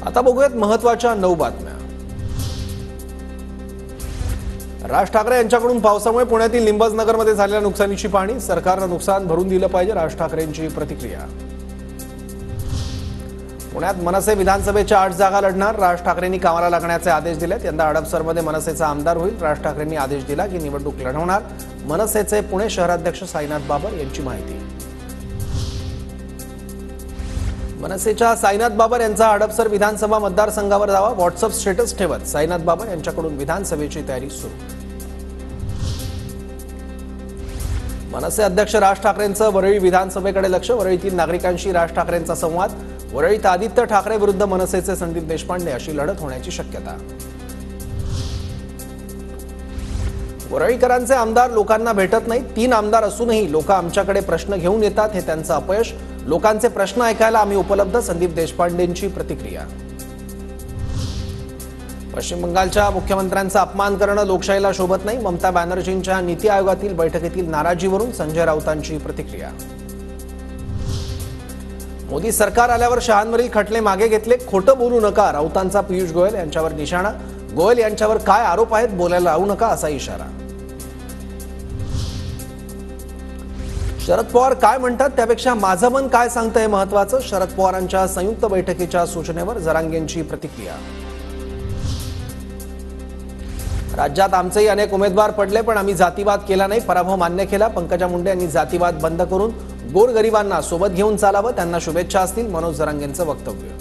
आता बघूयात महत्त्वाच्या 9 बातम्या। राज ठाकरे यांच्याकडून पावसामुळे पुण्यातील लिंबजनगरमध्ये झालेल्या नुकसानीची पाहणी। सरकारनं नुकसान भरून दिलं पाहिजे, राज ठाकरेंची प्रतिक्रिया। पुण्यात मनसे विधानसभेच्या 8 जागा लढणार, राज ठाकरेंनी कामाला लागण्याचे आदेश दिलेत। यंदा हडपसरमध्ये मनसेचा आमदार होईल। राज ठाकरेंनी आदेश दिला की निवडणूक लढवणार। मनसेचे पुणे शहराध्यक्ष साईनाथ बाबर यांची माहिती। मनसेच्या साईनाथ बाबर यांचा हडपसर विधानसभा मतदारसंघावर दावा। व्हॉट्सअप स्टेटस ठेवत साईनाथ बाबर यांच्याकडून विधानसभेची तयारी सुरू। मनसे अध्यक्ष राज ठाकरेंचं वरळी विधानसभेकडे लक्ष। वरळीतील नागरिकांशी राज ठाकरेंचा संवाद। वरळीत आदित्य ठाकरे विरुद्ध मनसेचे संदीप देशपांडे अशी लढत होण्याची शक्यता। वरळीकरांचे आमदार लोकांना भेटत नाहीत। 3 आमदार असूनही लोक आमच्याकडे प्रश्न घेऊन येतात, हे त्यांचं अपयश। लोकांचे प्रश्न ऐकायला आम्ही उपलब्ध, संदीप देशपांडेंची प्रतिक्रिया। पश्चिम बंगालच्या मुख्यमंत्र्यांचा अपमान करणं लोकशाहीला शोभत नाही। ममता बॅनर्जींच्या नीती आयोगातील बैठकीतील नाराजीवरून संजय राऊतांची प्रतिक्रिया। मोदी सरकार आल्यावर शहांवरील खटले मागे घेतले, खोटं बोलू नका, राऊतांचा पियुष गोयल यांच्यावर निशाणा। गोयल यांच्यावर काय आरोप आहेत बोलायला लावू नका असा इशारा। शरद पवार काय म्हणतात त्यापेक्षा माझं मन काय सांगतं हे महत्त्वाचं। शरद पवारांच्या संयुक्त बैठकीच्या सूचनेवर जरांगेंची प्रतिक्रिया। राज्यात आमचेही अनेक उमेदवार पडले, पण आम्ही जातीवाद केला नाही, पराभव मान्य केला। पंकजा मुंडे यांनी जातीवाद बंद करून गोरगरिबांना सोबत घेऊन चालावं, त्यांना शुभेच्छा असतील, मनोज जरांगेंचं वक्तव्य।